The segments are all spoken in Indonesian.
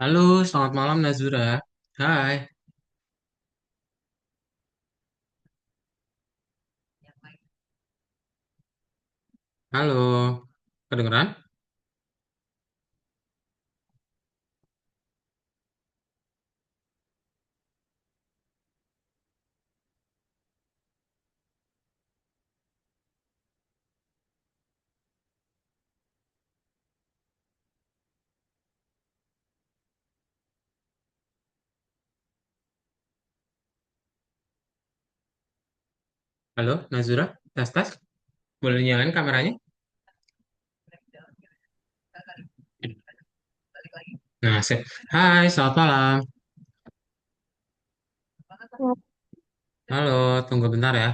Halo, selamat malam Nazura. Hai, halo. Kedengeran? Halo, Nazura. Tes tes. Boleh nyalain kameranya? Nah, sip. Hai, selamat malam. Halo, tunggu bentar ya.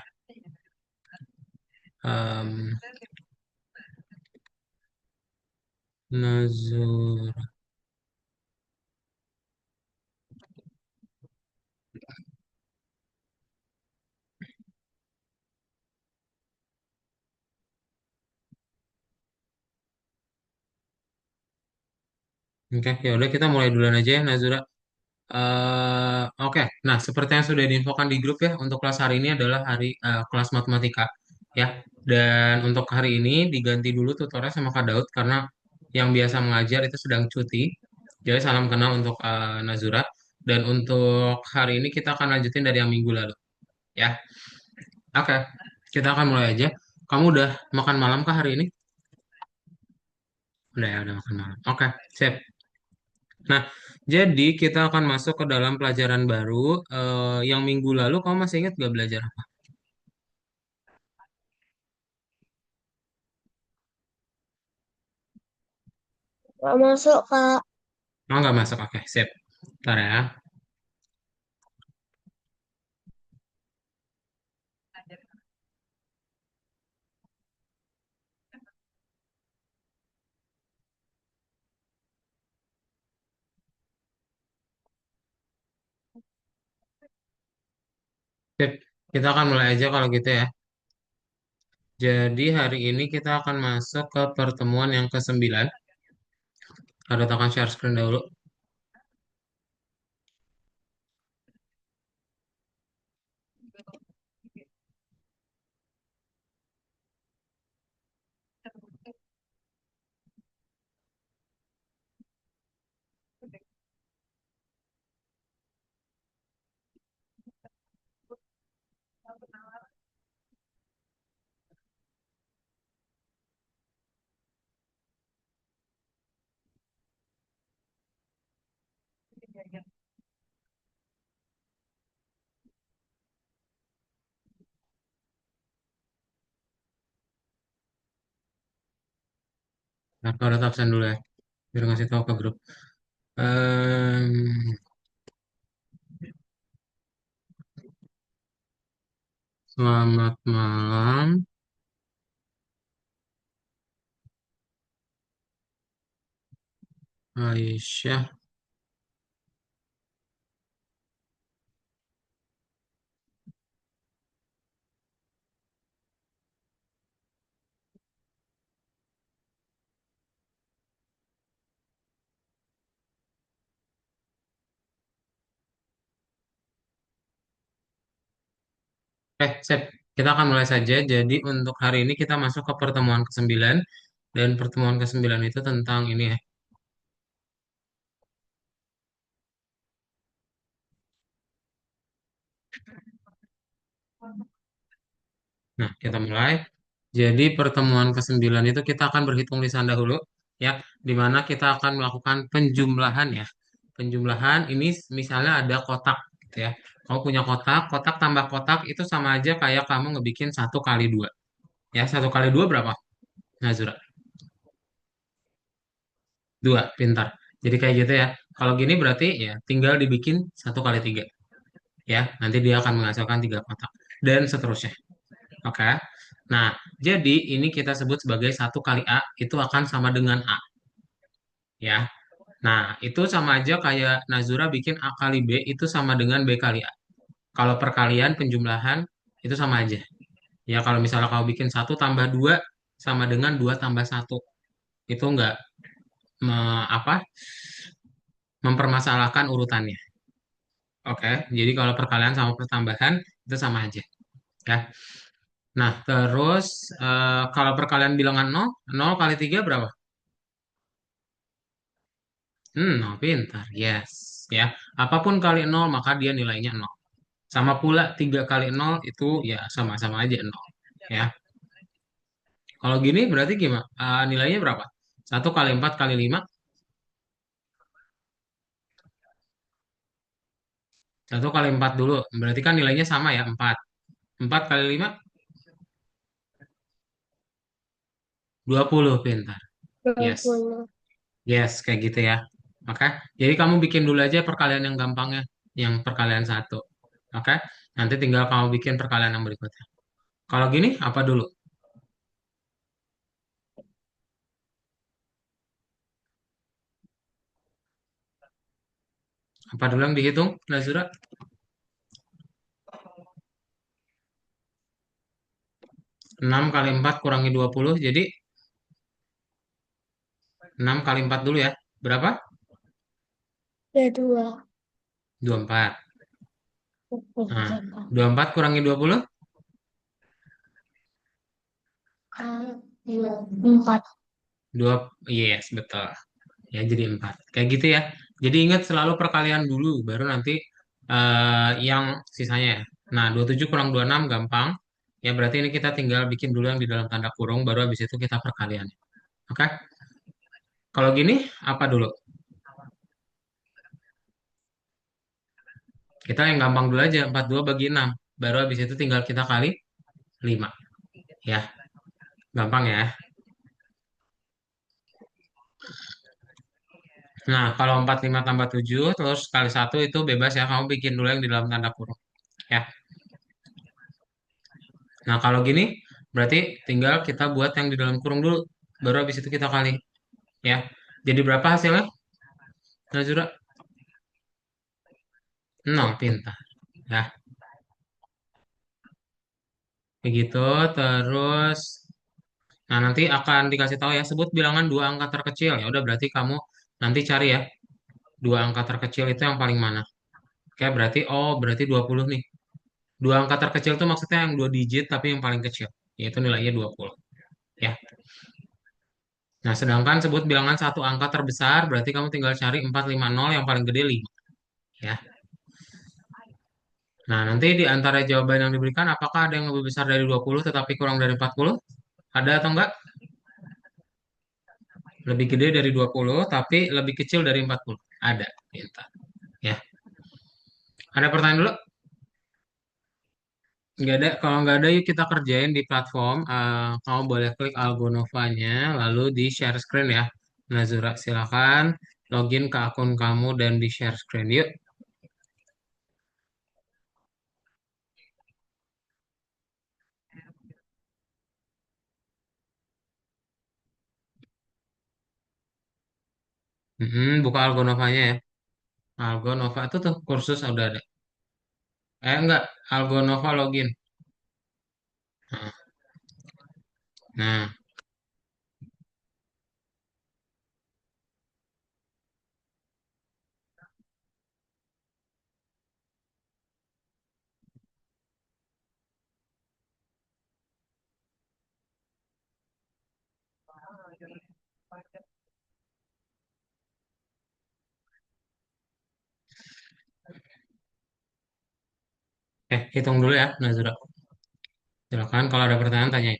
Em, Nazura. Oke, ya udah kita mulai duluan aja ya, Nazura. Oke, nah seperti yang sudah diinfokan di grup ya, untuk kelas hari ini adalah hari kelas matematika ya. Dan untuk hari ini diganti dulu tutornya sama Kak Daud karena yang biasa mengajar itu sedang cuti. Jadi salam kenal untuk Nazura. Dan untuk hari ini kita akan lanjutin dari yang minggu lalu ya. Oke, kita akan mulai aja. Kamu udah makan malam kah hari ini? Udah ya, udah makan malam. Oke, sip. Nah, jadi kita akan masuk ke dalam pelajaran baru. Yang minggu lalu kamu masih ingat gak belajar apa? Nggak masuk, Kak. Oh, nggak masuk. Oke, sip. Ntar ya. Sip. Kita akan mulai aja kalau gitu ya. Jadi hari ini kita akan masuk ke pertemuan yang ke-9. Ada tekan share screen dahulu. Nah, kalau absen dulu ya. Biar ngasih tahu ke grup. Em, Selamat malam, Aisyah. Sip. Kita akan mulai saja. Jadi untuk hari ini kita masuk ke pertemuan ke-9. Dan pertemuan ke-9 itu tentang ini ya. Nah, kita mulai. Jadi pertemuan ke-9 itu kita akan berhitung lisan dahulu ya, di mana kita akan melakukan penjumlahan ya. Penjumlahan ini misalnya ada kotak gitu ya. Kamu punya kotak, kotak tambah kotak itu sama aja kayak kamu ngebikin 1 kali 2. Ya, 1 kali 2 berapa? Nazura. 2, pintar. Jadi kayak gitu ya. Kalau gini berarti ya tinggal dibikin 1 kali 3. Ya, nanti dia akan menghasilkan 3 kotak. Dan seterusnya. Oke. Nah, jadi ini kita sebut sebagai 1 kali A itu akan sama dengan A. Ya. Nah, itu sama aja kayak Nazura bikin A kali B itu sama dengan B kali A. Kalau perkalian penjumlahan itu sama aja. Ya, kalau misalnya kau bikin 1 tambah 2 sama dengan 2 tambah 1. Itu enggak apa? mempermasalahkan urutannya. Oke, jadi kalau perkalian sama pertambahan itu sama aja ya. Nah, terus kalau perkalian bilangan nol, nol kali 3 berapa? 0, pintar. Yes, ya. Apapun kali nol maka dia nilainya nol. Sama pula 3 kali nol itu ya sama-sama aja nol. Ya. Kalau gini berarti gimana? Nilainya berapa? 1 kali 4 kali 5. 1 kali 4 dulu. Berarti kan nilainya sama ya, 4. 4 kali 5, 20, pintar. dua Yes. puluh Yes, kayak gitu ya. Oke. Jadi kamu bikin dulu aja perkalian yang gampangnya. Yang perkalian satu. Oke. Nanti tinggal kamu bikin perkalian yang berikutnya. Kalau gini, apa dulu? Apa dulu yang dihitung, Lazura? 6 kali 4 kurangi 20. Jadi 6 kali 4 dulu ya. Berapa? ya dua 24. Nah, berapa 24 kurangi 20. dua empat 2, yes, betul. Ya, jadi 4. Kayak gitu ya. Jadi ingat selalu perkalian dulu, baru nanti yang sisanya ya. Nah, 27 kurang 26 gampang. Ya, berarti ini kita tinggal bikin dulu yang di dalam tanda kurung, baru habis itu kita perkalian. Oke? Kalau gini, apa dulu? Kita yang gampang dulu aja, 42 bagi 6. Baru habis itu tinggal kita kali 5. Ya, gampang ya. Nah, kalau 45 tambah 7 terus kali satu itu bebas ya. Kamu bikin dulu yang di dalam tanda kurung. Ya. Nah, kalau gini, berarti tinggal kita buat yang di dalam kurung dulu. Baru habis itu kita kali. Ya. Jadi berapa hasilnya, Nazura? 0, pintar. Ya, begitu. Terus, nah nanti akan dikasih tahu ya. Sebut bilangan dua angka terkecil. Ya udah berarti kamu nanti cari ya. Dua angka terkecil itu yang paling mana? Oke, berarti, oh berarti 20 nih. Dua angka terkecil itu maksudnya yang dua digit tapi yang paling kecil. Yaitu nilainya 20. Ya. Nah, sedangkan sebut bilangan satu angka terbesar, berarti kamu tinggal cari 450 yang paling gede 5. Ya. Nah, nanti di antara jawaban yang diberikan, apakah ada yang lebih besar dari 20 tetapi kurang dari 40? Ada atau enggak? Lebih gede dari 20 tapi lebih kecil dari 40. Ada. Pintar. Ya. Ada pertanyaan dulu? Nggak ada. Kalau nggak ada, yuk kita kerjain di platform. Kamu boleh klik Algonova-nya, lalu di share screen ya. Nazura, silakan login ke akun kamu dan di share screen. Yuk. Buka Algonova-nya ya. Algonova itu tuh kursus udah ada. Enggak, Algonova login. Nah, nah, hitung dulu ya, Nazura. Silakan kalau ada pertanyaan tanya.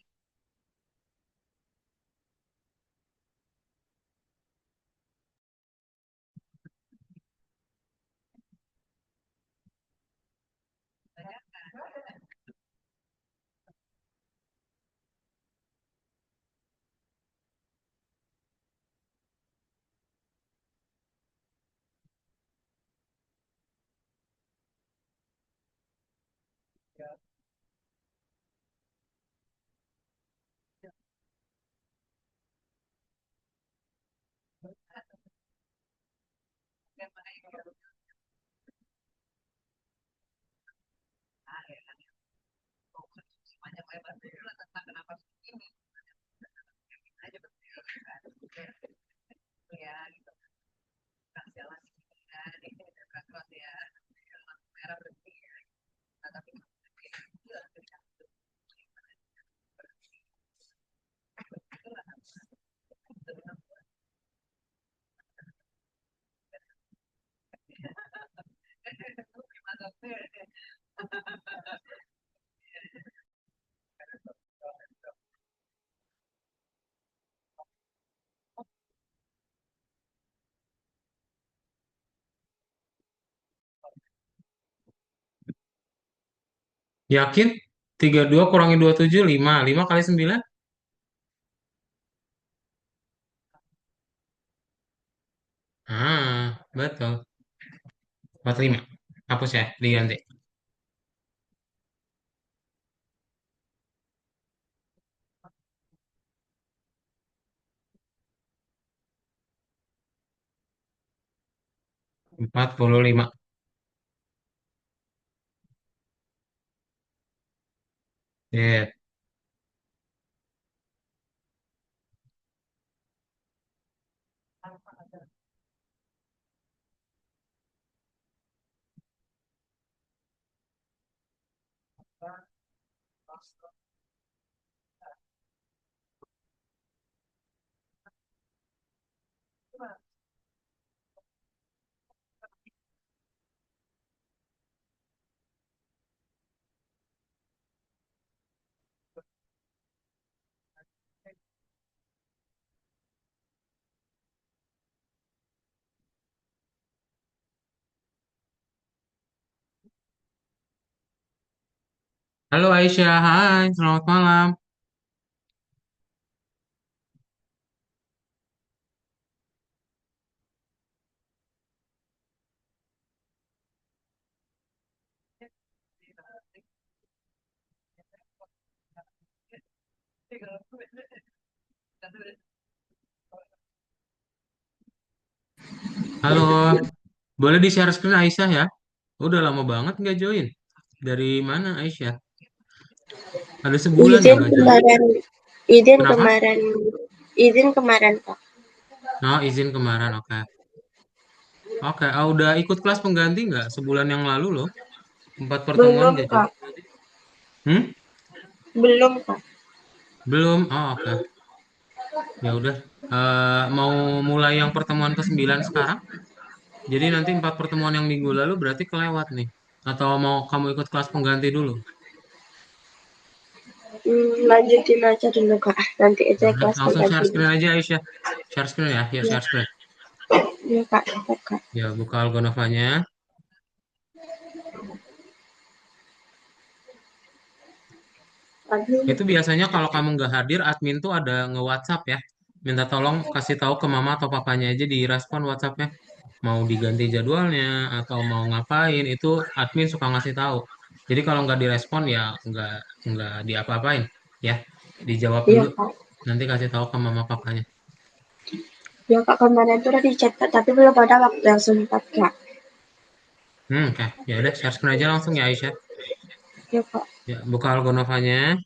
Yakin? 32 kurangi 27, 5. 5 kali 9? Betul. 45. Hapus ya, diganti. 45. Ya. Halo Aisyah, hai, selamat malam. Halo, boleh di-share screen Aisyah ya? Udah lama banget nggak join. Dari mana Aisyah? Ada sebulan ya Izin nggak join? kemarin, izin Kenapa? kemarin, izin kemarin Kak. Oh, izin kemarin, oke. Oke, udah ikut kelas pengganti nggak? Sebulan yang lalu loh. 4 pertemuan Belum nggak join. Kak, Hmm? belum Kak. Belum? Oh, oke. Ya udah. Mau mulai yang pertemuan ke-9 sekarang? Jadi nanti 4 pertemuan yang minggu lalu berarti kelewat nih. Atau mau kamu ikut kelas pengganti dulu? Lanjutin aja dulu Kak, nanti Ya aja udah, kelas langsung share penggantinya. screen aja Aisyah. Share screen ya, ya Ya, share screen. ya Kak, ya Kak. Ya, buka Algonovanya. Aduh, Itu biasanya kalau kamu nggak hadir, admin tuh ada nge-WhatsApp ya. Minta tolong kasih tahu ke mama atau papanya aja di respon WhatsAppnya. Mau diganti jadwalnya atau mau ngapain, itu admin suka ngasih tahu. Jadi kalau nggak direspon ya nggak diapa-apain ya. Dijawab iya dulu, Kak. nanti kasih tahu ke mama papanya. Ya Kak, kemarin tuh udah dicat Kak, tapi belum ada waktu yang sempat Kak. Oke. Ya udah share screen aja langsung ya Aisyah. Ya Kak. Ya, buka Algonovanya.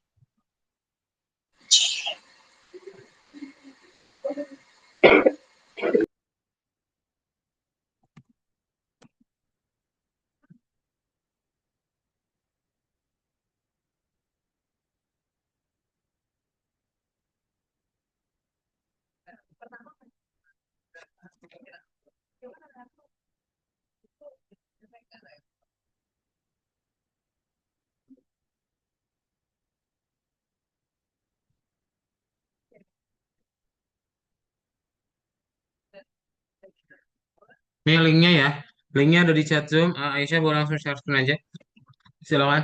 Ini linknya ya. Linknya ada di chat Zoom. Aisyah boleh langsung share screen aja. Silakan.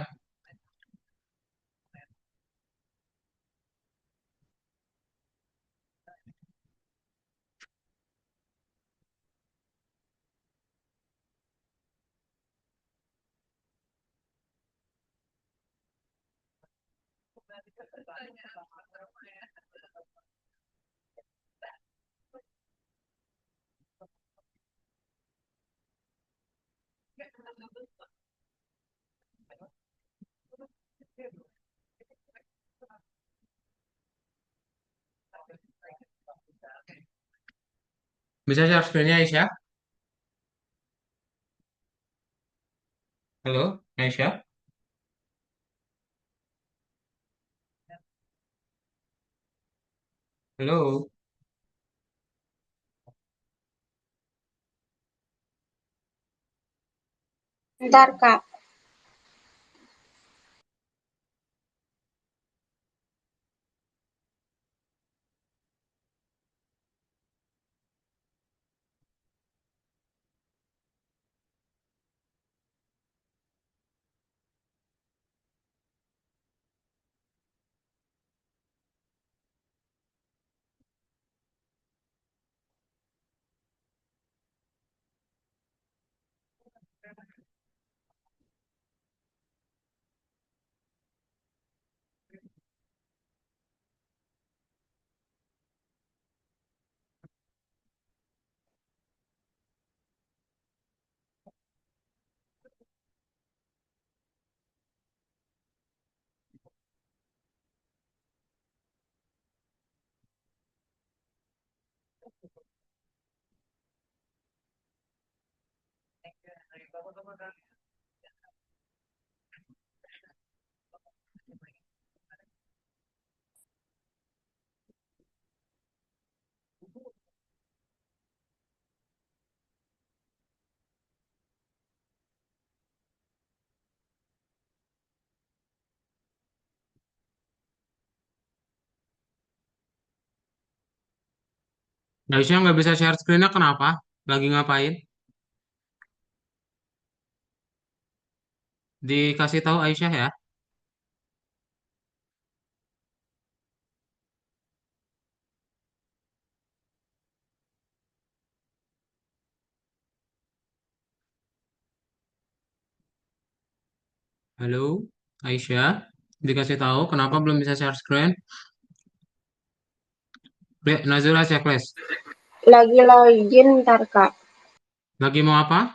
Bisa share screen-nya Aisyah? Halo, Aisyah? Halo? Ntar Kak. Aisyah nggak bisa share screen-nya kenapa? Lagi ngapain? Dikasih tahu Aisyah ya. Halo, Aisyah. Dikasih tahu kenapa belum bisa share screen? Nazila checklist. Lagi login ntar Kak. Lagi mau apa?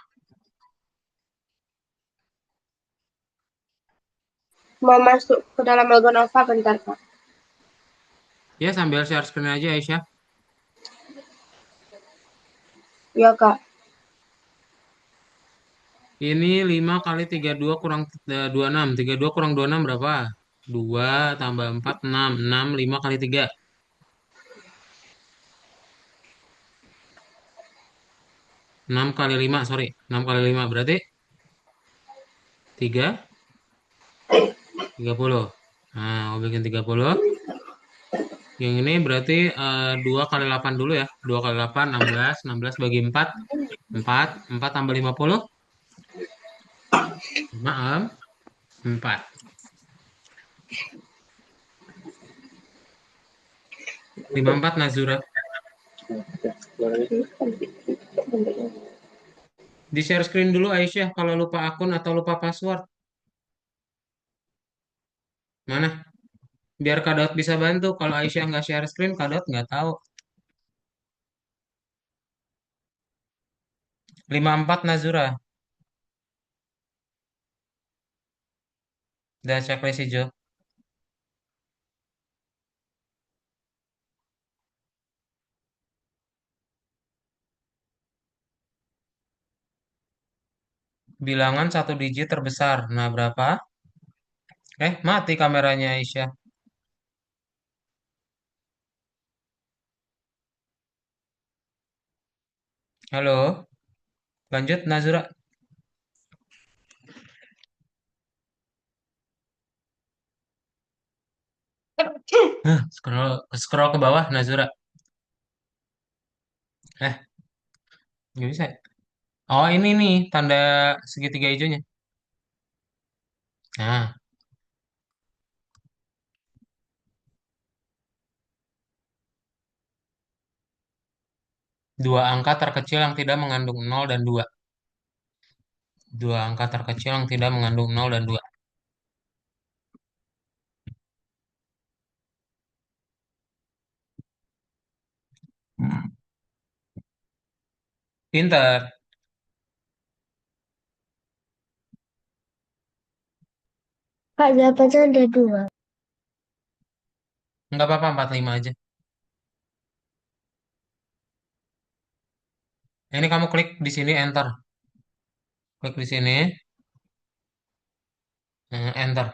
Mau masuk ke dalam logo Nova bentar Kak. Ya, sambil share screen aja Aisyah. Ya Kak. Ini 5 kali 32 kurang 26. 32 kurang 26 berapa? 2 tambah 4, 6. 6, 5 kali 3. 6 kali 5, sorry. 6 kali 5 berarti 3, 30. Nah, aku bikin 30. Yang ini berarti 2 kali 8 dulu ya. 2 kali 8, 16. 16 bagi 4. 4. 4 tambah 50. Maaf, 4. 54 Nazura. Di share screen dulu Aisyah kalau lupa akun atau lupa password. Mana? Biar Kak Daud bisa bantu. Kalau Aisyah nggak share screen, Kak Daud nggak tahu. 54 Nazura. Udah checklist hijau. Bilangan satu digit terbesar. Nah, berapa? Mati kameranya Aisyah. Halo, lanjut Nazura. Scroll, scroll ke bawah Nazura. Eh, nggak bisa. Oh, ini nih tanda segitiga hijaunya. Nah, dua angka terkecil yang tidak mengandung nol dan 2. Dua angka terkecil yang tidak mengandung nol dan 2. Pinter. Kak jawabannya ada dua. Nggak apa-apa, 45 aja. Ini kamu klik di sini enter. Klik di sini, enter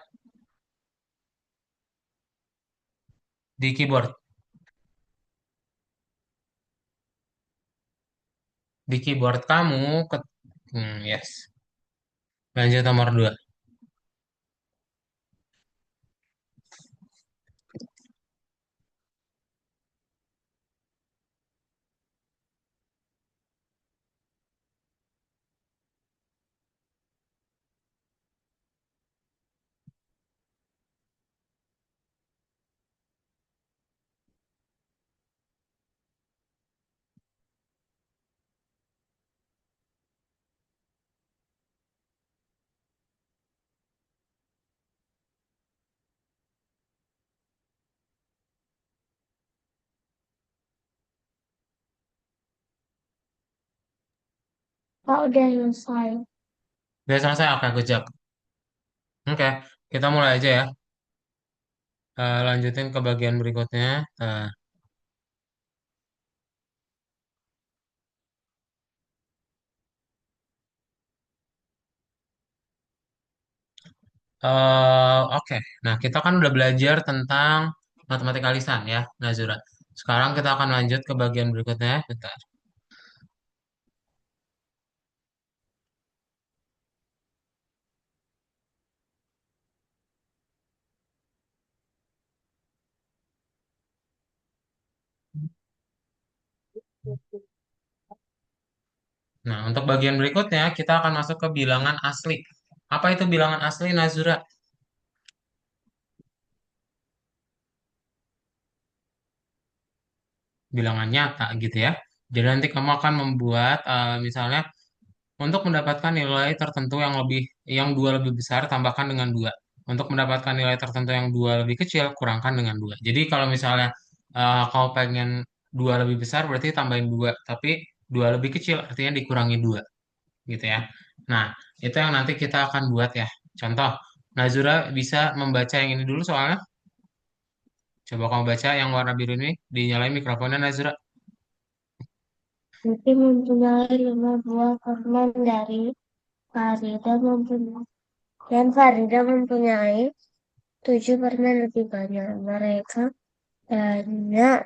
di keyboard. Di keyboard kamu yes. Lanjut nomor 2. Kak udah selesai. Udah selesai, oke, good job. Oke, kita mulai aja ya. Lanjutin ke bagian berikutnya. Oke, nah kita kan udah belajar tentang matematika lisan ya, Nazura. Sekarang kita akan lanjut ke bagian berikutnya. Bentar. Nah, untuk bagian berikutnya kita akan masuk ke bilangan asli. Apa itu bilangan asli, Nazura? Bilangan nyata gitu ya. Jadi nanti kamu akan membuat misalnya untuk mendapatkan nilai tertentu yang dua lebih besar, tambahkan dengan dua. Untuk mendapatkan nilai tertentu yang dua lebih kecil, kurangkan dengan dua. Jadi kalau misalnya kau pengen dua lebih besar, berarti tambahin dua. Tapi dua lebih kecil, artinya dikurangi dua, gitu ya. Nah, itu yang nanti kita akan buat ya. Contoh, Nazura bisa membaca yang ini dulu soalnya. Coba kamu baca yang warna biru ini, dinyalain mikrofonnya Nazura. Nanti mempunyai 5 buah permen dari Farida mempunyai dan Farida mempunyai 7 permen lebih banyak. Mereka banyak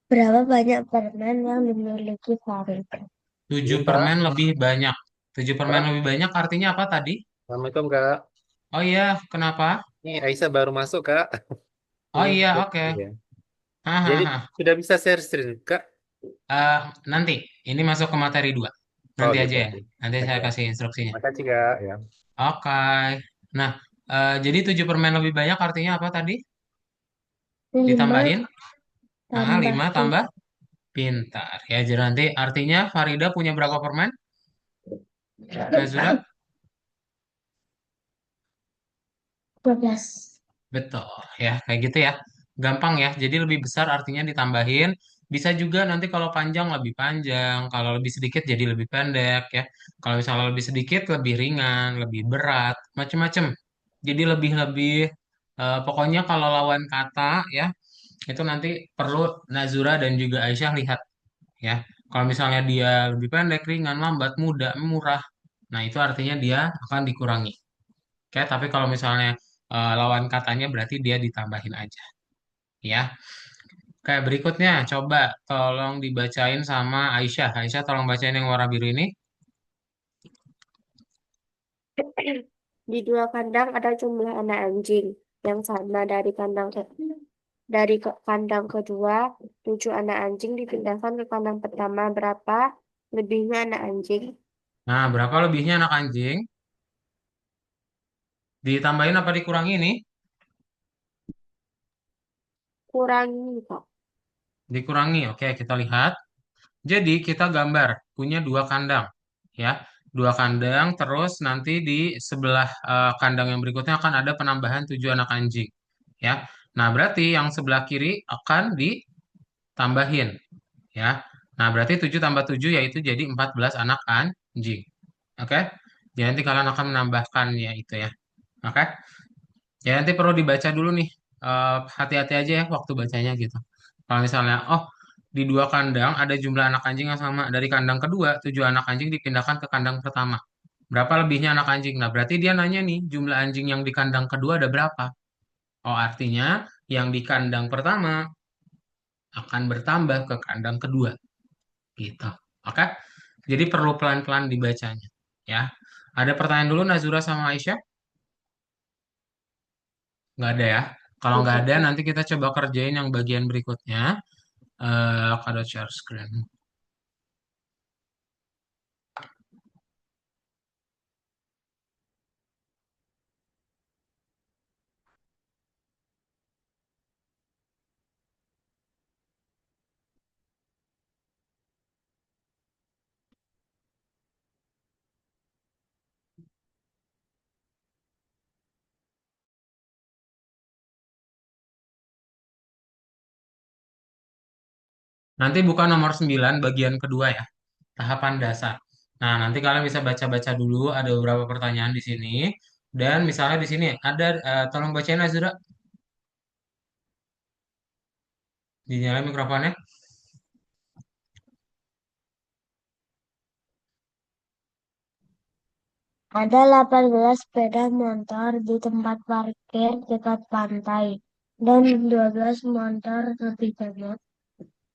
berapa banyak permen yang dimiliki Farida? Tujuh Iya, permen Kak. lebih banyak. Tujuh permen Kak, lebih banyak artinya apa tadi? Assalamualaikum, Kak. Oh iya, kenapa? Ini Aisyah baru masuk, Kak. Oh Ini, iya, oke. iya. Jadi, Hahaha. sudah bisa share screen, Kak? Eh, Nanti, ini masuk ke materi 2. Oh, Nanti gitu. aja ya. Oke. Nanti saya Oke. kasih instruksinya. Makasih, Kak. Ya. Oke. Nah, jadi 7 permen lebih banyak artinya apa tadi? 5 Ditambahin? Ah, tambah 5 tambah pintar. Ya, jadi nanti artinya Farida punya berapa permen? Nazura? 12. Betul, ya kayak gitu ya. Gampang ya. Jadi lebih besar artinya ditambahin. Bisa juga nanti kalau panjang lebih panjang, kalau lebih sedikit jadi lebih pendek ya. Kalau misalnya lebih sedikit lebih ringan, lebih berat, macem-macem. Jadi lebih-lebih pokoknya kalau lawan kata ya itu nanti perlu Nazura dan juga Aisyah lihat ya. Kalau misalnya dia lebih pendek, ringan, lambat, mudah, murah, nah itu artinya dia akan dikurangi. Oke, tapi kalau misalnya lawan katanya berarti dia ditambahin aja, ya. Kayak berikutnya, coba tolong dibacain sama Aisyah. Aisyah tolong bacain yang warna biru ini. Di 2 kandang ada jumlah anak anjing yang sama dari kandang kedua, 7 anak anjing dipindahkan ke kandang pertama. Berapa lebihnya anak anjing? Nah, berapa lebihnya anak anjing? Ditambahin apa dikurangi nih? Kurangi, Pak. Dikurangi. Oke, kita lihat. Jadi kita gambar punya 2 kandang, ya. 2 kandang, terus nanti di sebelah kandang yang berikutnya akan ada penambahan 7 anak anjing, ya. Nah, berarti yang sebelah kiri akan ditambahin, ya. Nah, berarti 7 tambah 7 yaitu jadi 14 anak anjing. Oke? Jadi nanti kalian akan menambahkan ya itu ya. Oke? Ya nanti perlu dibaca dulu nih. Hati-hati aja ya waktu bacanya gitu. Kalau misalnya, oh di 2 kandang ada jumlah anak anjing yang sama. Dari kandang kedua, 7 anak anjing dipindahkan ke kandang pertama. Berapa lebihnya anak anjing? Nah, berarti dia nanya nih, jumlah anjing yang di kandang kedua ada berapa? Oh, artinya yang di kandang pertama akan bertambah ke kandang kedua. Gitu. Oke? Jadi perlu pelan-pelan dibacanya. Ya. Ada pertanyaan dulu Nazura sama Aisyah? Nggak ada ya? Kalau nggak ada, nanti kita coba kerjain yang bagian berikutnya. Kado share screen. Nanti buka nomor 9 bagian kedua ya. Tahapan dasar. Nah, nanti kalian bisa baca-baca dulu, ada beberapa pertanyaan di sini. Dan misalnya di sini ada, tolong bacain Azura, dinyalain mikrofonnya. Ada 18 sepeda motor di tempat parkir dekat pantai dan 12 motor lebih banyak.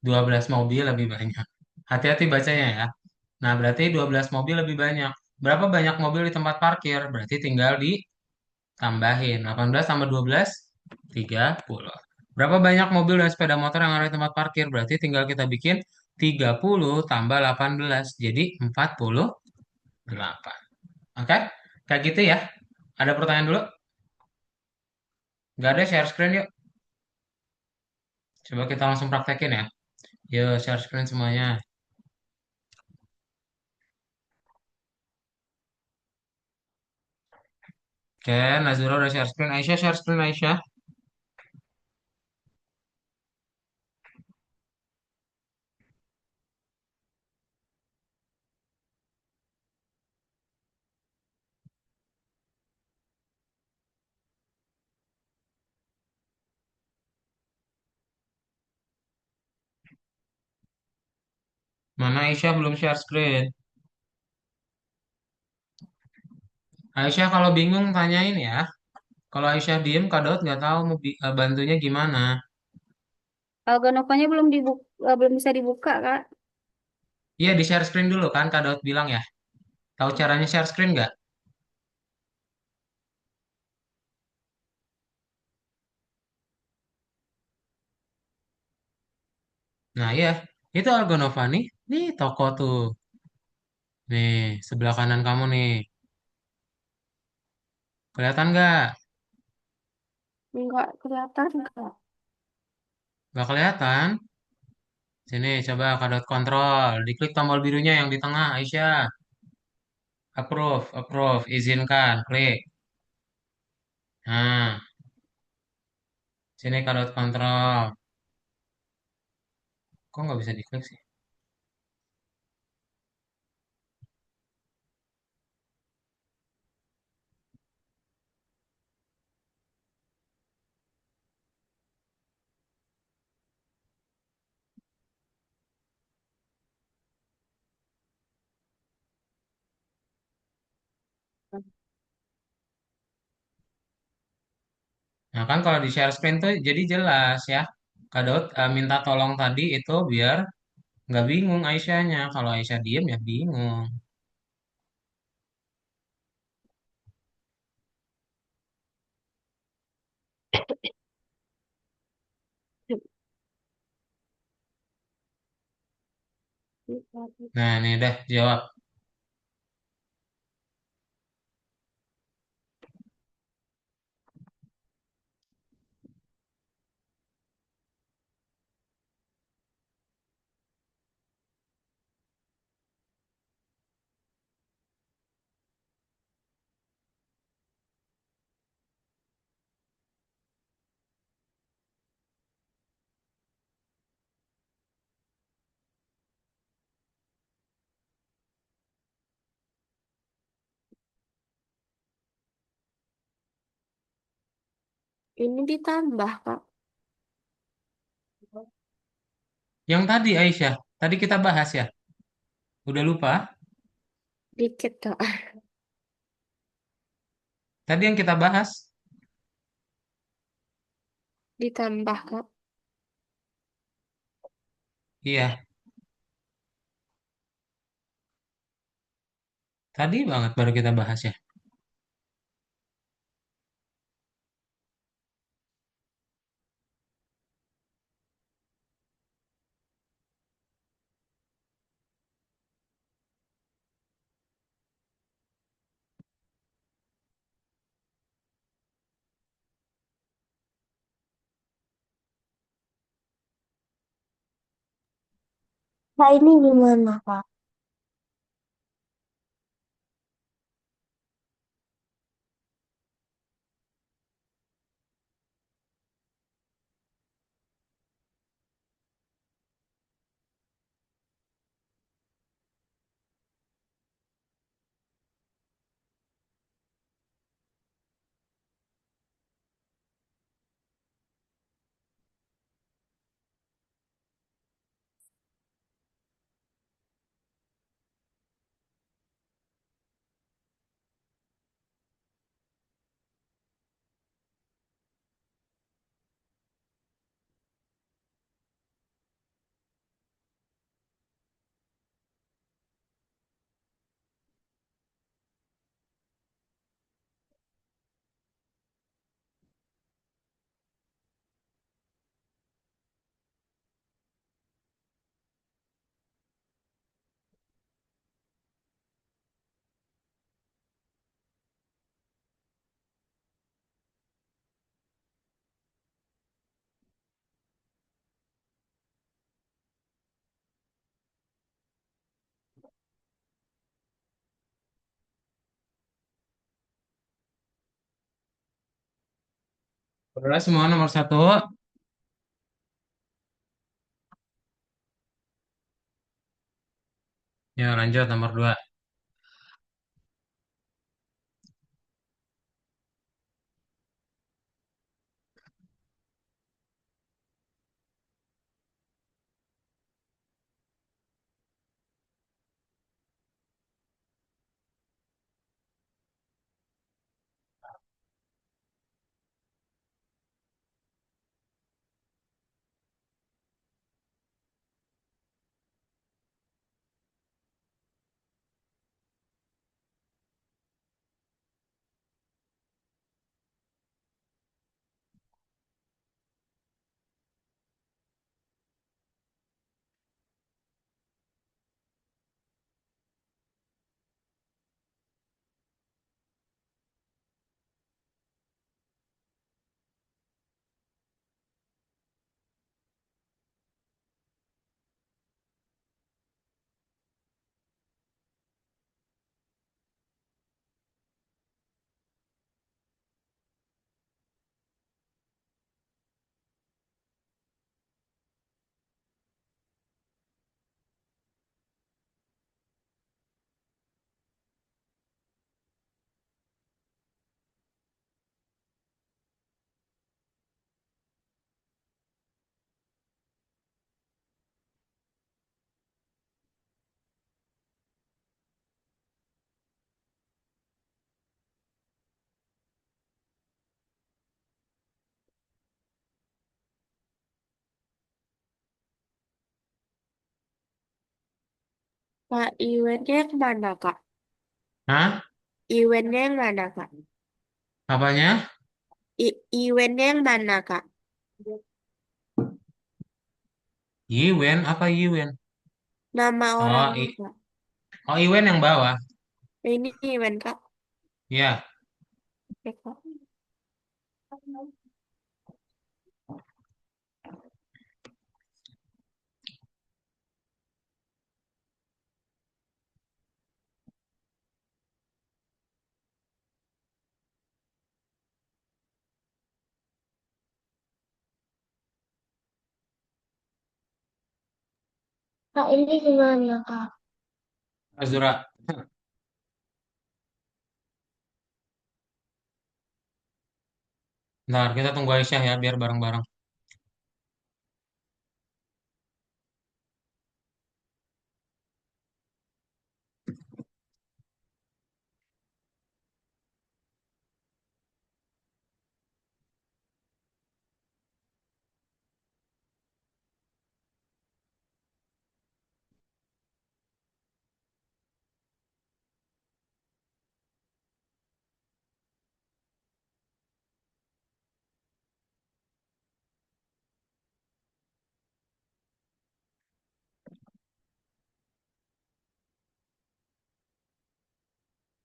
12 mobil lebih banyak. Hati-hati bacanya ya. Nah, berarti 12 mobil lebih banyak. Berapa banyak mobil di tempat parkir? Berarti tinggal ditambahin. 18 tambah 12, 30. Berapa banyak mobil dan sepeda motor yang ada di tempat parkir? Berarti tinggal kita bikin 30 tambah 18. Jadi 48. Oke? Kayak gitu ya. Ada pertanyaan dulu? Nggak ada, share screen yuk. Coba kita langsung praktekin ya. Yuk, share screen semuanya. Oke, Nazura udah share screen. Aisyah share screen, Aisyah. Mana Aisyah belum share screen? Aisyah kalau bingung tanyain ya. Kalau Aisyah diem, Kak Daud nggak tahu mau bantunya gimana. Algonovanya belum dibuka, belum bisa dibuka, Kak. Iya, di share screen dulu kan Kak Daud bilang ya. Tahu caranya share screen nggak? Nah iya, itu Algonova nih. Nih toko tuh. Nih, sebelah kanan kamu nih. Kelihatan nggak? Enggak kelihatan, Kak. Nggak kelihatan. Sini, coba Kak Daud kontrol. Diklik tombol birunya yang di tengah, Aisyah. Approve, approve, izinkan, klik. Nah, sini Kak Daud kontrol. Kok nggak bisa diklik sih? Nah kan kalau di share screen tuh jadi jelas ya. Kak Daud minta tolong tadi itu biar nggak bingung Aisyahnya. Kalau Aisyah diem ya bingung. Nah ini dah jawab. Ini ditambah, Kak. Yang tadi Aisyah, tadi kita bahas ya. Udah lupa? Dikit, Kak. Tadi yang kita bahas. Ditambah, Kak. Iya, tadi banget baru kita bahas ya. Nah, ini gimana, Kak? Udah semua nomor satu. Ya lanjut nomor dua. Pak, eventnya yang mana, Kak? Hah? Eventnya yang mana, Kak? Apanya? Eventnya yang mana, Kak? Yiwen apa Yiwen? Nama Oh, orangnya, Kak. oh Iwen yang bawah. Ini event, Kak. Ya. Oke, Kak. Kak, ini gimana, Kak? Azura. Ntar kita tunggu Aisyah ya biar bareng-bareng.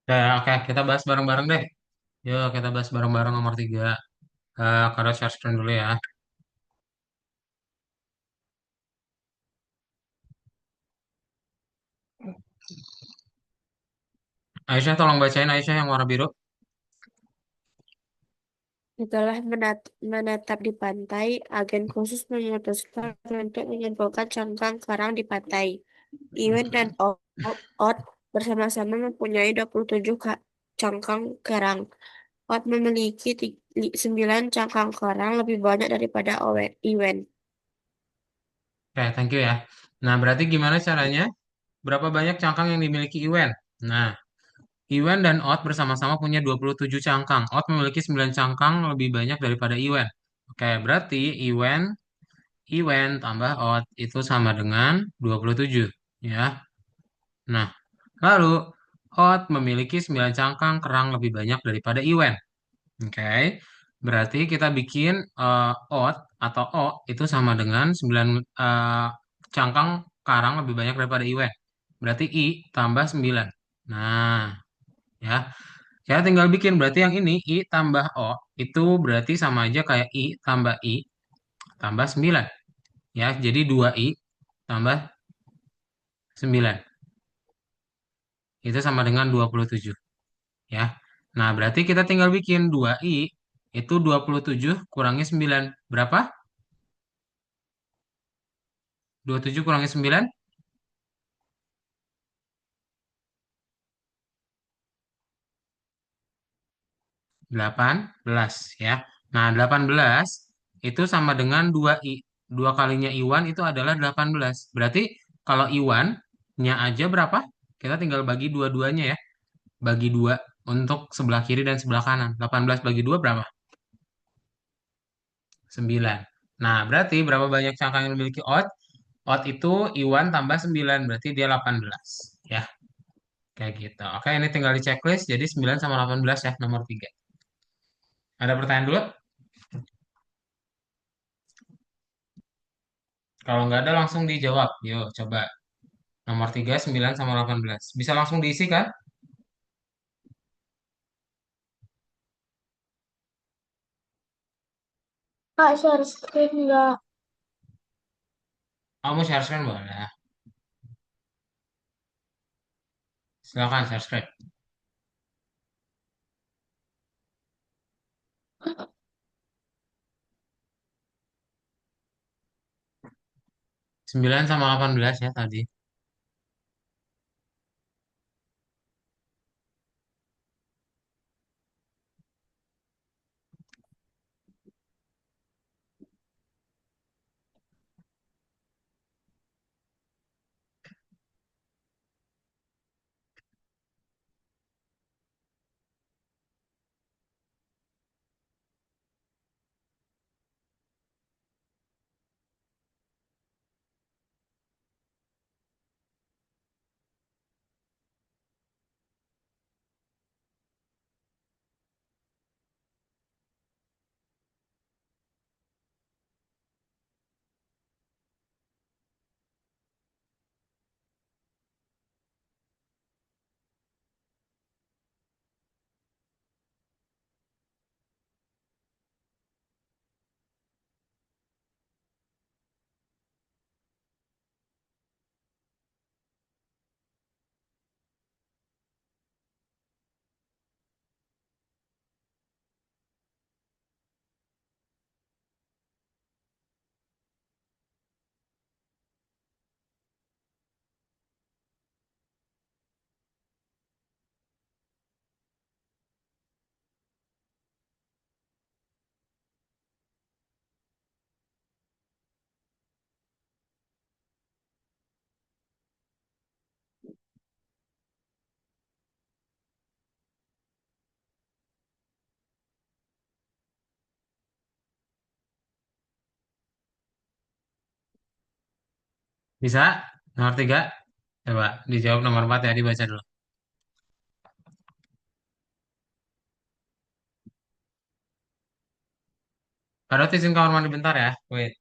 Ya, oke, kita bahas bareng-bareng deh. Yuk, kita bahas bareng-bareng nomor tiga. Karo share screen dulu ya. Aisyah, tolong bacain Aisyah yang warna biru. Setelah menetap di pantai, agen khusus memutuskan untuk mengumpulkan cangkang kerang di pantai. Iwan dan Ot bersama-sama mempunyai 27 cangkang kerang. Ot memiliki 9 cangkang kerang lebih banyak daripada Iwan. Oke, thank you ya. Nah, berarti gimana caranya? Berapa banyak cangkang yang dimiliki Iwen? Nah, Iwen dan Ot bersama-sama punya 27 cangkang. Ot memiliki 9 cangkang lebih banyak daripada Iwen. Oke, berarti Iwen tambah Ot itu sama dengan 27. Ya. Nah, lalu Ot memiliki 9 cangkang kerang lebih banyak daripada Iwen. Oke. Berarti kita bikin Ot atau O itu sama dengan 9 cangkang karang lebih banyak daripada Iwen. Berarti I tambah 9. Nah, ya. Saya tinggal bikin berarti yang ini I tambah O itu berarti sama aja kayak I tambah 9. Ya, jadi 2I tambah 9. Itu sama dengan 27. Ya. Nah, berarti kita tinggal bikin 2I Itu 27 kurangi 9. Berapa? 27 kurangi 9? 18 ya. Nah, 18 itu sama dengan 2 kalinya Iwan itu adalah 18. Berarti kalau Iwan-nya aja berapa? Kita tinggal bagi dua-duanya ya. Bagi 2 untuk sebelah kiri dan sebelah kanan. 18 bagi 2 berapa? 9. Nah, berarti berapa banyak cangkang yang memiliki odd? Odd itu Iwan tambah 9, berarti dia 18. Ya, kayak gitu. Oke, ini tinggal di checklist. Jadi 9 sama 18 ya, nomor 3. Ada pertanyaan dulu? Kalau nggak ada langsung dijawab. Yuk, coba. Nomor 3 9 sama 18. Bisa langsung diisi kan? Kak, share screen nggak? Kamu share screen boleh. Silakan share screen. 9 sama 18 ya tadi. Bisa? Nomor 3. Coba dijawab nomor 4 ya, dibaca dulu. Kado izin kamar mandi bentar ya. Wait.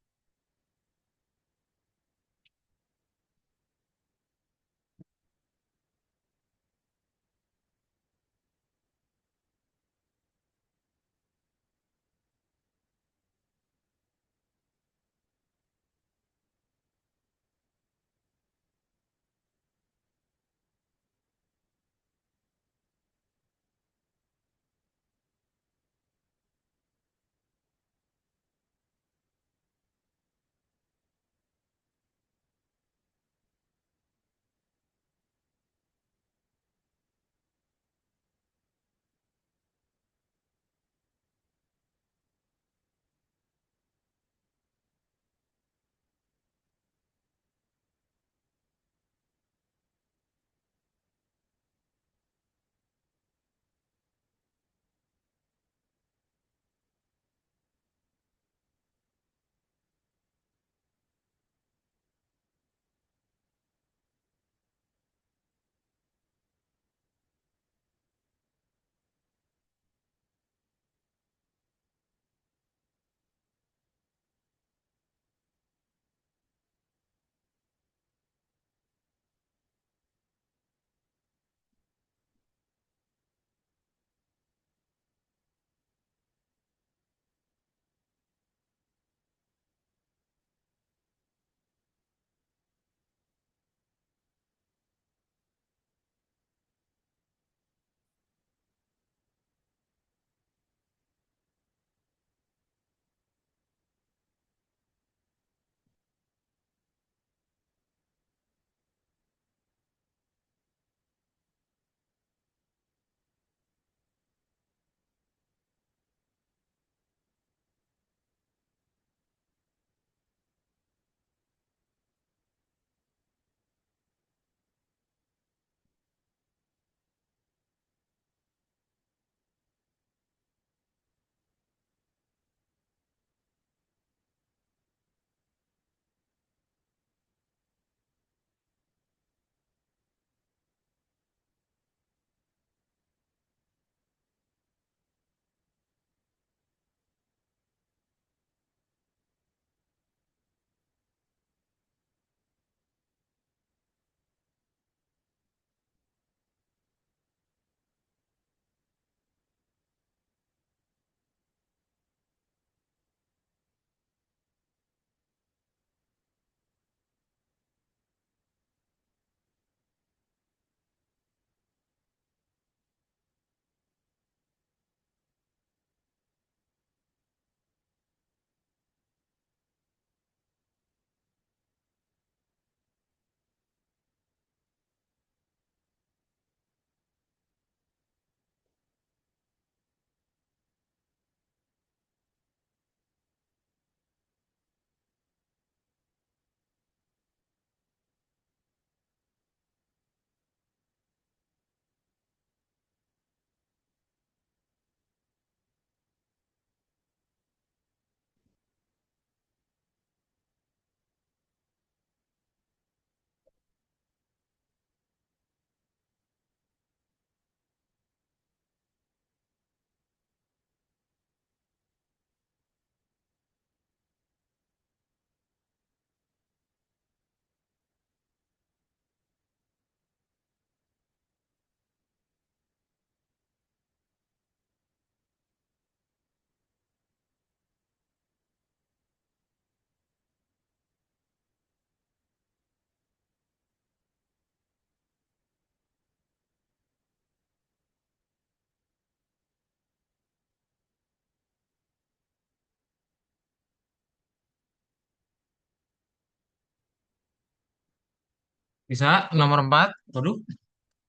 Bisa nomor 4. Waduh,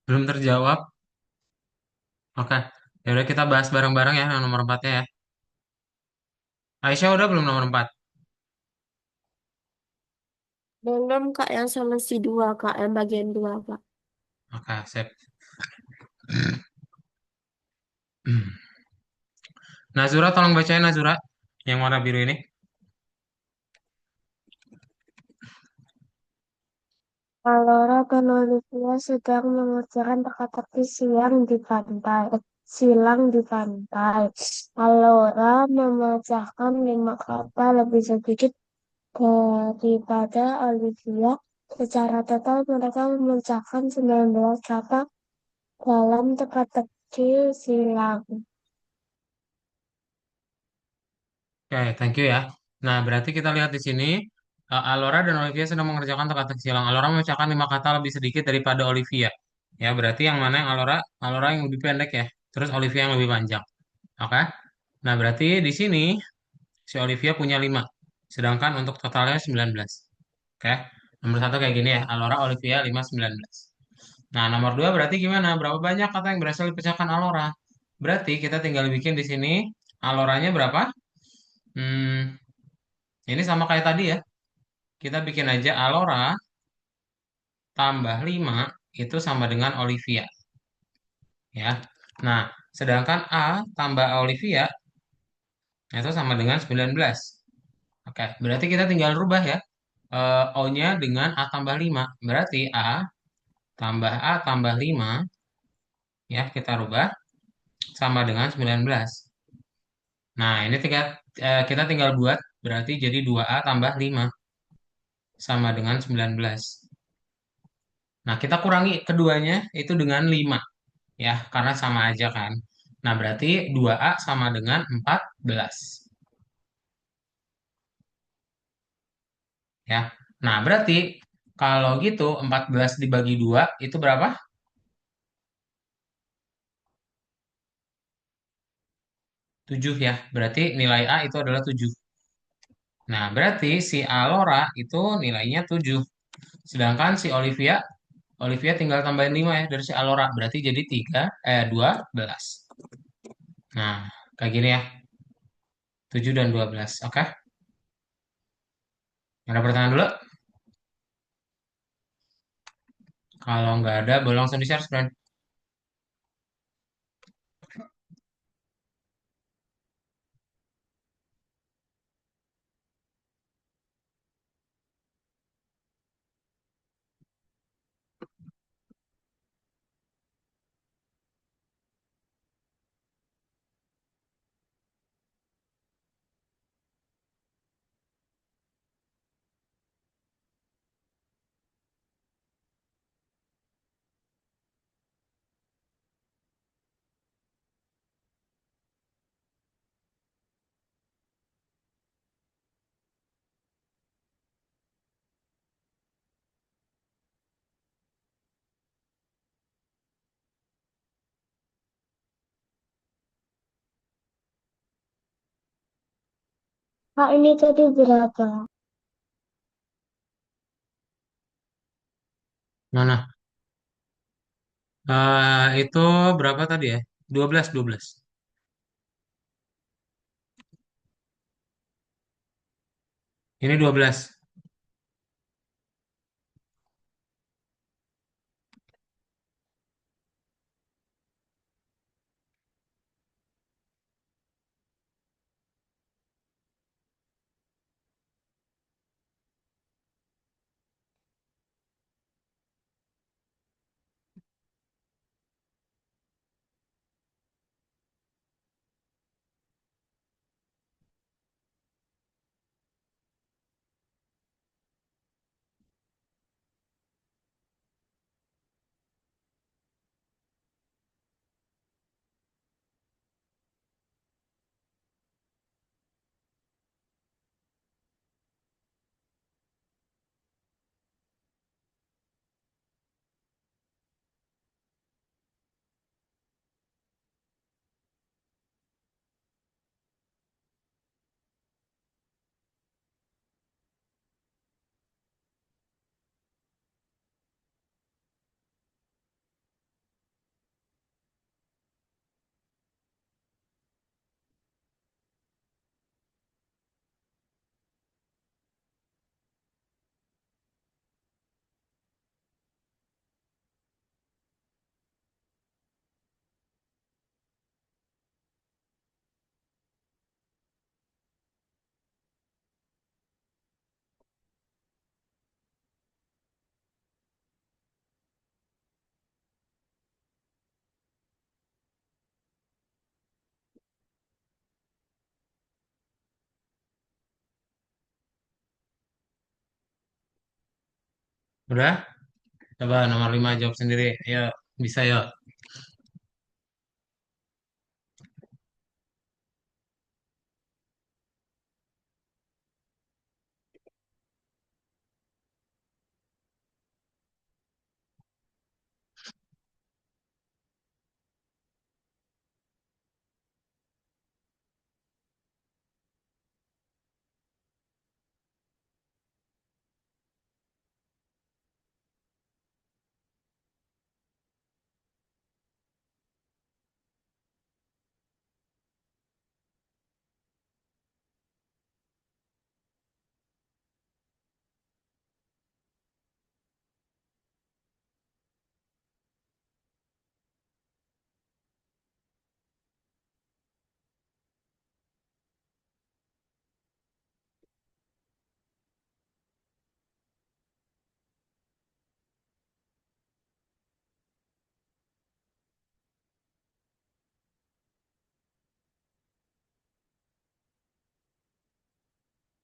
belum terjawab. Oke. Ya udah kita bahas bareng-bareng ya yang nomor 4-nya ya. Aisyah udah belum nomor 4? Belum Kak yang solusi dua Kak, yang bagian dua Kak. Oke, sip. Nazura tolong bacain Nazura yang warna biru ini. Alora dan Olivia sedang mengerjakan teka-teki silang di pantai. Alora memecahkan 5 kata lebih sedikit daripada Olivia. Secara total mereka memecahkan 19 kata dalam teka-teki silang. Oke, thank you ya. Nah, berarti kita lihat di sini Alora dan Olivia sedang mengerjakan teka-teki silang. Alora memecahkan 5 kata lebih sedikit daripada Olivia. Ya, berarti yang mana yang Alora? Alora yang lebih pendek ya. Terus Olivia yang lebih panjang. Oke. Nah, berarti di sini si Olivia punya 5. Sedangkan untuk totalnya 19. Oke. Nomor satu kayak gini ya. Alora, Olivia, 5, 19. Nah, nomor 2 berarti gimana? Berapa banyak kata yang berhasil dipecahkan Alora? Berarti kita tinggal bikin di sini Aloranya berapa? Hmm, ini sama kayak tadi ya. Kita bikin aja Alora tambah 5 itu sama dengan Olivia. Ya. Nah, sedangkan A tambah Olivia itu sama dengan 19. Oke, berarti kita tinggal rubah ya. O-nya dengan A tambah 5. Berarti A tambah 5 ya kita rubah sama dengan 19. Nah, ini kita tinggal buat berarti jadi 2A tambah 5 sama dengan 19. Nah, kita kurangi keduanya itu dengan 5 ya, karena sama aja kan. Nah, berarti 2A sama dengan 14 ya. Nah, berarti kalau gitu 14 dibagi 2 itu berapa? 7 ya. Berarti nilai A itu adalah 7. Nah, berarti si Alora itu nilainya 7. Sedangkan si Olivia tinggal tambahin 5 ya dari si Alora. Berarti jadi 12. Nah, kayak gini ya. 7 dan 12. Oke. Ada pertanyaan dulu? Kalau nggak ada, boleh langsung di-share, friend. Kak, ini tadi berapa? Mana? Itu berapa tadi ya? 12, 12. Ini 12. Udah? Coba nomor 5 jawab sendiri. Ayo, bisa yuk.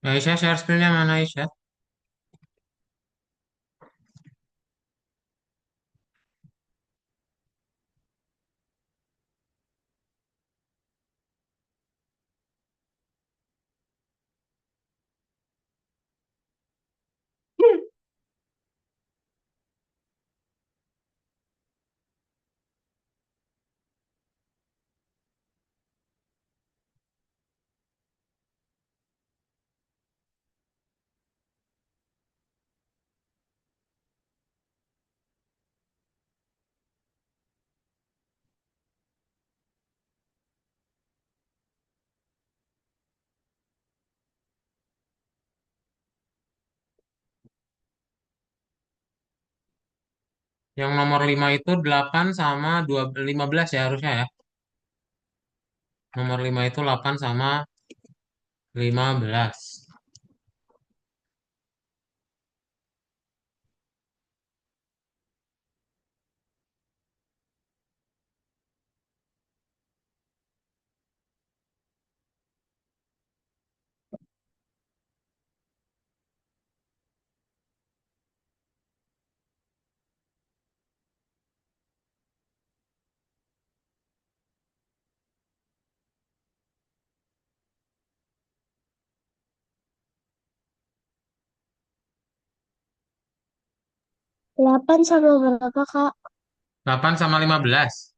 Aisyah, share screen-nya mana Aisyah? Hmm. Yang nomor 5 itu 8 sama 15 ya harusnya ya. Nomor 5 itu 8 sama 15. 8 sama berapa, Kak? 8 sama 15.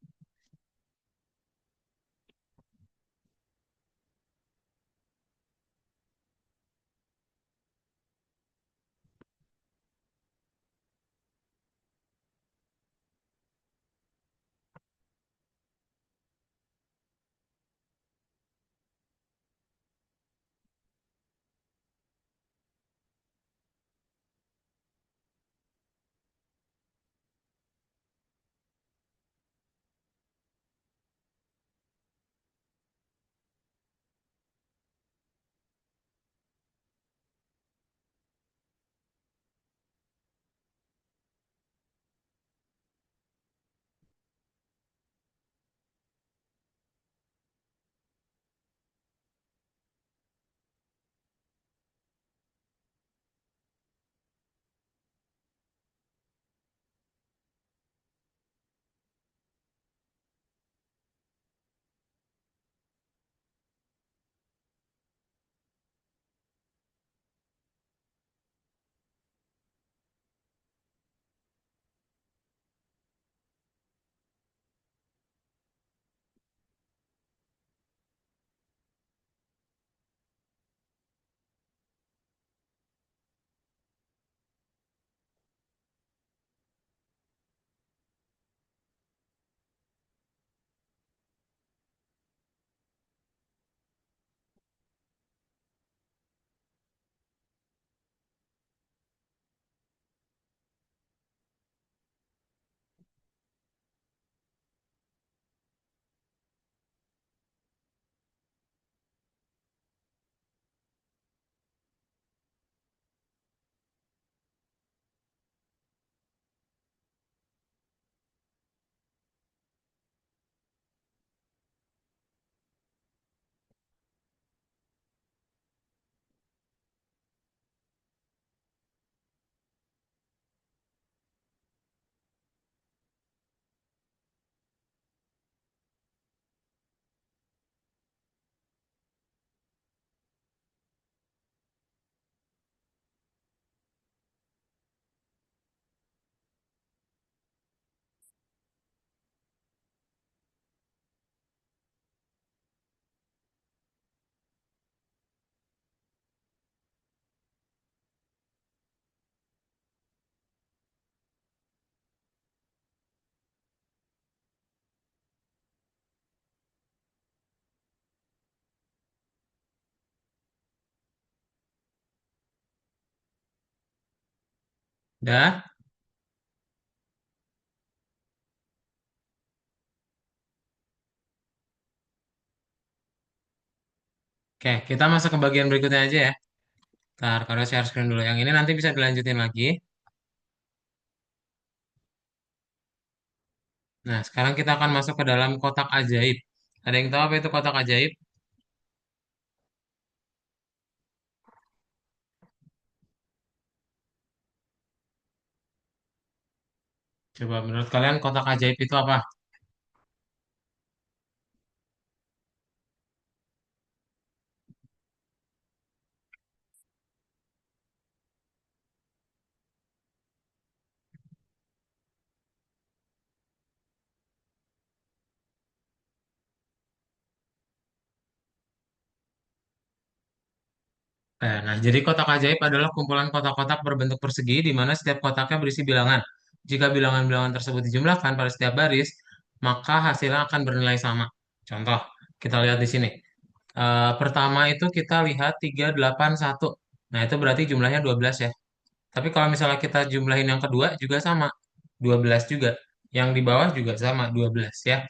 Dah. Oke, kita masuk ke bagian berikutnya aja ya. Ntar, kalau share screen dulu. Yang ini nanti bisa dilanjutin lagi. Nah, sekarang kita akan masuk ke dalam kotak ajaib. Ada yang tahu apa itu kotak ajaib? Coba menurut kalian kotak ajaib itu apa? Nah, jadi kotak ajaib adalah kumpulan kotak-kotak berbentuk persegi di mana setiap kotaknya berisi bilangan. Jika bilangan-bilangan tersebut dijumlahkan pada setiap baris, maka hasilnya akan bernilai sama. Contoh, kita lihat di sini. Pertama itu kita lihat 381. Nah, itu berarti jumlahnya 12 ya. Tapi kalau misalnya kita jumlahin yang kedua juga sama, 12 juga. Yang di bawah juga sama, 12 ya.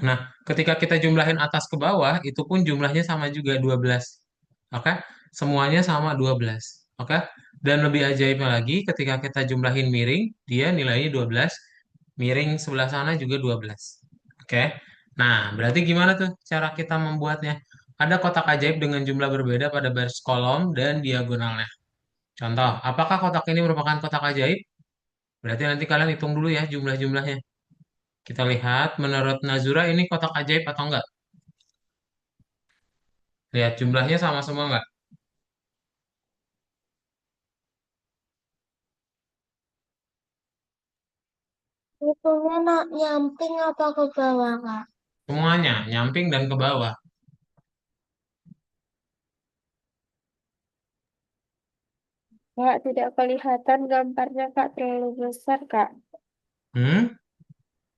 Nah, ketika kita jumlahin atas ke bawah, itu pun jumlahnya sama juga 12. Oke? Semuanya sama 12. Oke? Dan lebih ajaibnya lagi, ketika kita jumlahin miring, dia nilainya 12. Miring sebelah sana juga 12. Oke? Nah, berarti gimana tuh cara kita membuatnya? Ada kotak ajaib dengan jumlah berbeda pada baris kolom dan diagonalnya. Contoh, apakah kotak ini merupakan kotak ajaib? Berarti nanti kalian hitung dulu ya jumlah-jumlahnya. Kita lihat, menurut Nazura ini kotak ajaib atau enggak? Lihat jumlahnya sama semua nggak? Hitungnya nak nyamping apa ke bawah, Kak? Semuanya, nyamping dan ke bawah. Kak, tidak kelihatan gambarnya, Kak, terlalu besar, Kak. Hmm?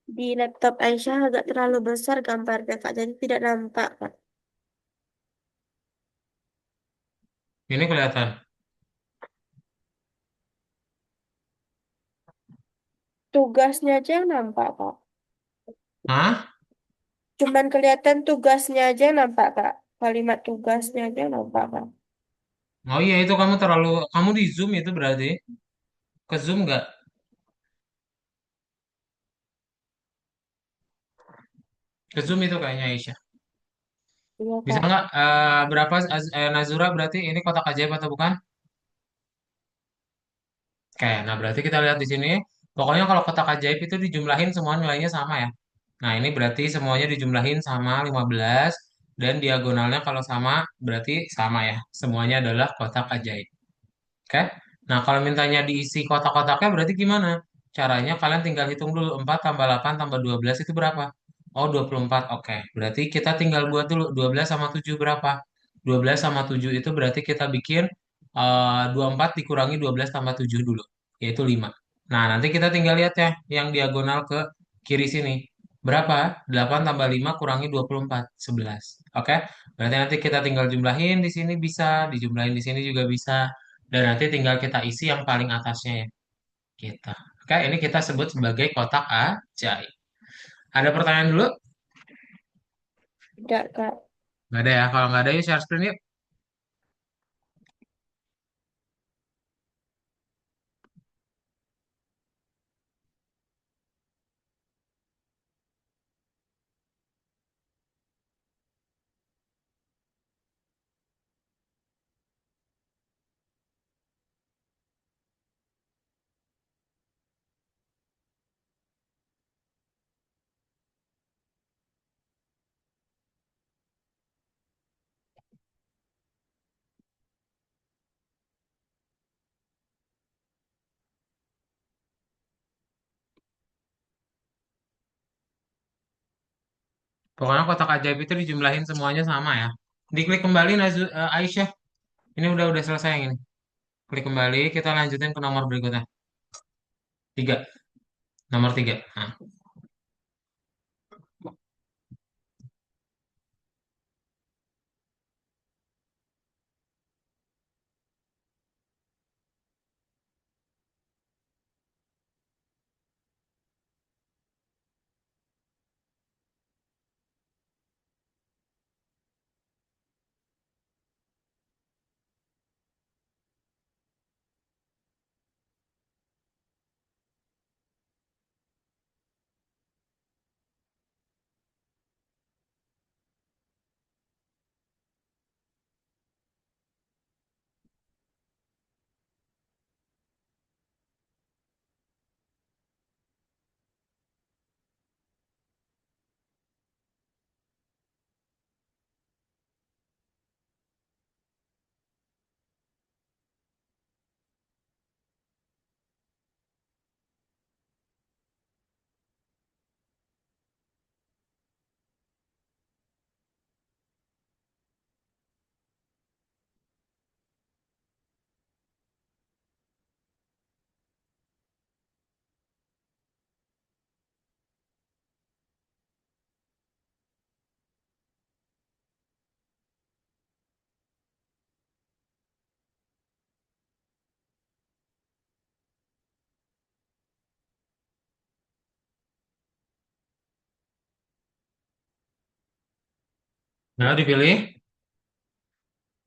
Di laptop Aisyah agak terlalu besar gambarnya, Kak, jadi tidak nampak, Kak. Ini kelihatan. Tugasnya aja yang nampak, Kak. Hah? Cuman kelihatan tugasnya aja yang nampak, Kak. Kalimat tugasnya aja yang nampak, Kak. Oh iya, itu kamu di Zoom itu berarti. Ke Zoom nggak? Ke Zoom itu kayaknya Aisyah. Iya, Bisa Kak. nggak, berapa Nazura berarti ini kotak ajaib atau bukan? Oke, nah berarti kita lihat di sini. Pokoknya kalau kotak ajaib itu dijumlahin semua nilainya sama ya. Nah, ini berarti semuanya dijumlahin sama 15 dan diagonalnya kalau sama berarti sama ya. Semuanya adalah kotak ajaib. Oke. Nah, kalau mintanya diisi kotak-kotaknya berarti gimana? Caranya kalian tinggal hitung dulu 4 tambah 8 tambah 12 itu berapa? Oh, 24. Oke. Berarti kita tinggal buat dulu 12 sama 7 berapa? 12 sama 7 itu berarti kita bikin 24 dikurangi 12 tambah 7 dulu, yaitu 5. Nah, nanti kita tinggal lihat ya yang diagonal ke kiri sini. Berapa? 8 tambah 5 kurangi 24, 11. Oke. Berarti nanti kita tinggal jumlahin di sini bisa, dijumlahin di sini juga bisa. Dan nanti tinggal kita isi yang paling atasnya ya. Kita. Oke, ini kita sebut sebagai kotak ajaib. Ada pertanyaan dulu? Tidak, Kak. Nggak ada ya. Kalau nggak ada, yuk share screen yuk. Pokoknya kotak ajaib itu dijumlahin semuanya sama ya. Diklik kembali Aisyah. Ini udah selesai yang ini. Klik kembali, kita lanjutin ke nomor berikutnya. Tiga. Nomor tiga. Nah, Nah, dipilih.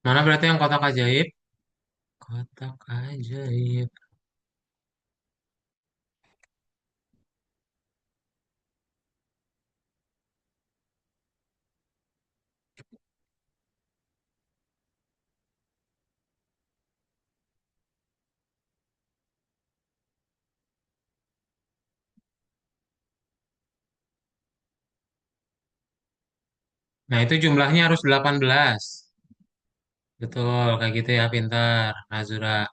Mana berarti yang kotak ajaib? Kotak ajaib. Nah, itu jumlahnya harus 18. Betul, kayak gitu ya, pintar. Nazura.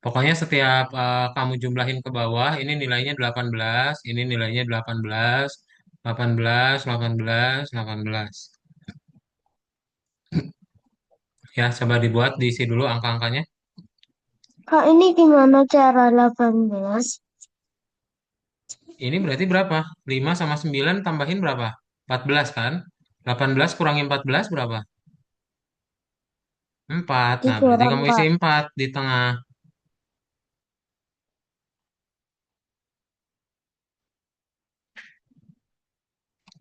Pokoknya setiap kamu jumlahin ke bawah, ini nilainya 18, ini nilainya 18, 18, 18, 18. Ya, coba dibuat, diisi dulu angka-angkanya. Kak, ini gimana cara 18? Ini berarti berapa? 5 sama 9 tambahin berapa? 14 kan? 18 kurangi 14 berapa? 4. Nah, berarti Dikurang kamu isi 4. 4 di tengah.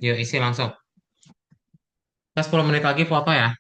Yuk, isi langsung. Kita 10 menit lagi foto ya.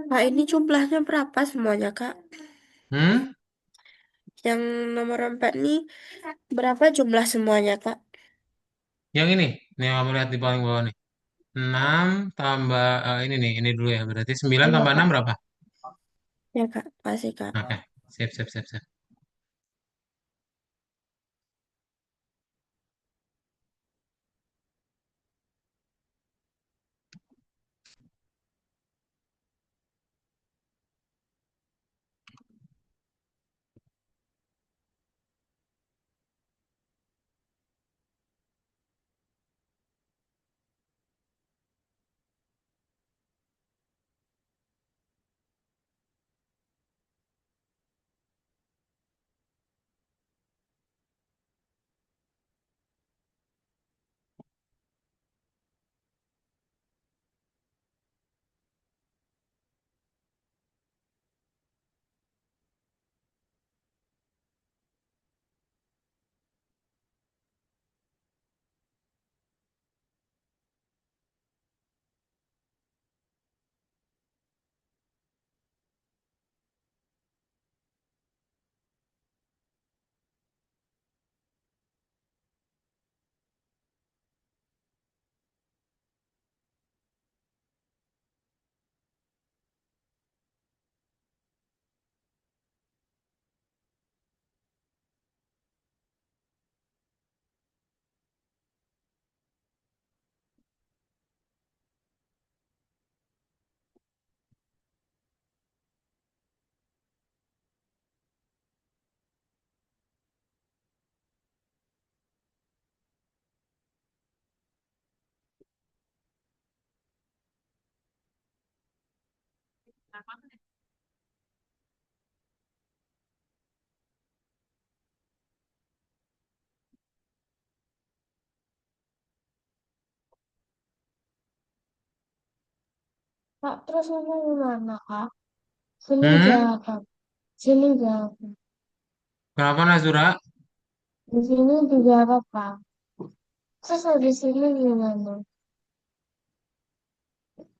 Kak, ini jumlahnya berapa semuanya, Kak? Hmm? Yang nomor 4 nih, berapa jumlah semuanya, Kak? Yang ini, nih yang kamu lihat di paling bawah nih. 6 tambah ini nih, ini dulu ya. Berarti 9 Iya, tambah 6 Kak. berapa? Ya, Kak. Kasih, Kak. Oke, sip, sip, sip, sip. Kak, terus ini gimana, Kak? Sini Hmm? jawab. Sini jawab. Kenapa Nazura? Di sini dijawab, Kak. Terus di sini gimana?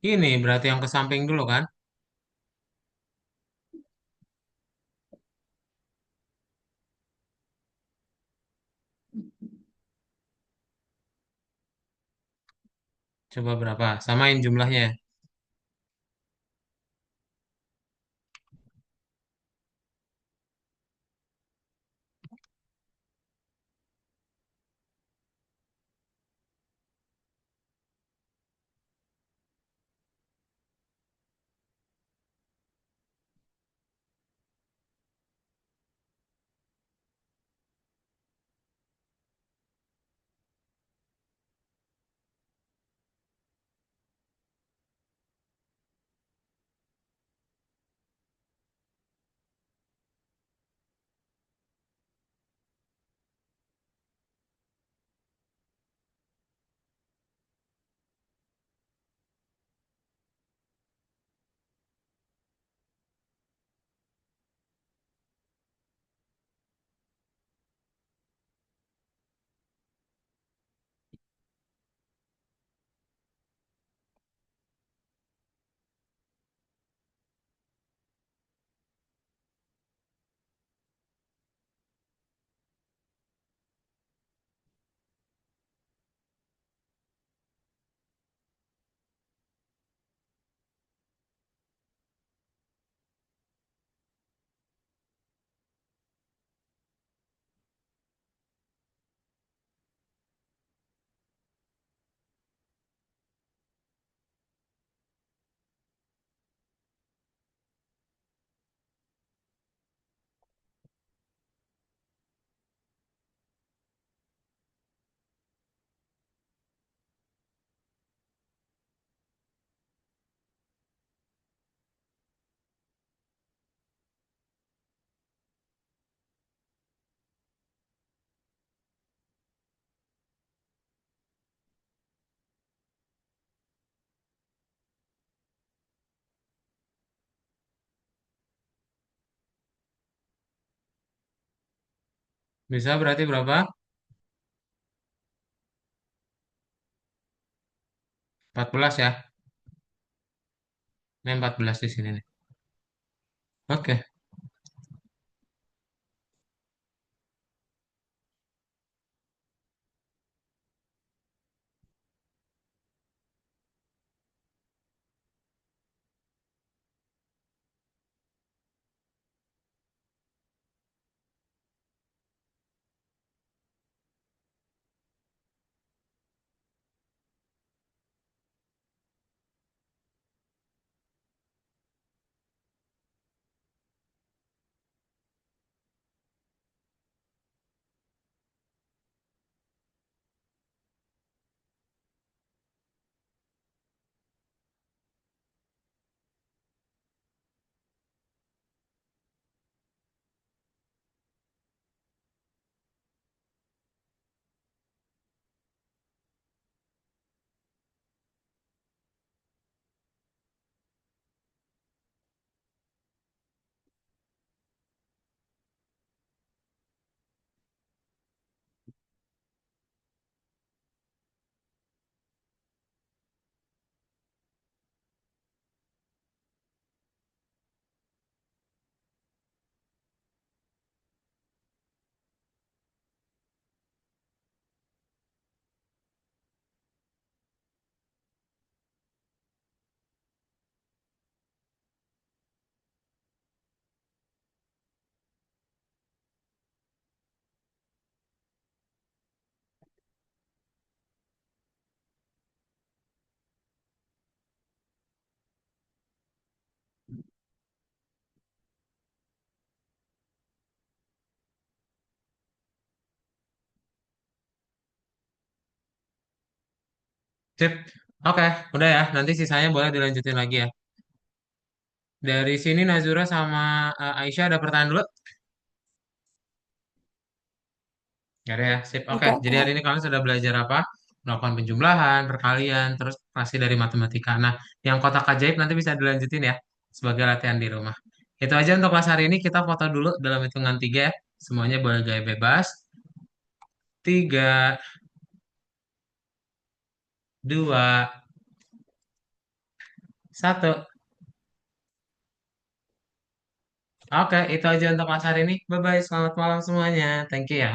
Ini berarti yang ke samping dulu kan? Coba berapa? Samain jumlahnya. Bisa berarti berapa? 14 ya. Ini 14 di sini nih. Oke. Sip. Oke, udah ya. Nanti sisanya boleh dilanjutin lagi ya. Dari sini Nazura sama Aisyah ada pertanyaan dulu? Gak ada ya. Sip. Oke. Ada, Jadi hari Kak. ini kalian sudah belajar apa? Melakukan penjumlahan, perkalian, terus fraksi dari matematika. Nah, yang kotak ajaib nanti bisa dilanjutin ya sebagai latihan di rumah. Itu aja untuk kelas hari ini. Kita foto dulu dalam hitungan tiga ya. Semuanya boleh gaya bebas. Tiga, dua, satu. Oke, itu aja untuk kelas hari ini. Bye-bye. Selamat malam semuanya. Thank you ya.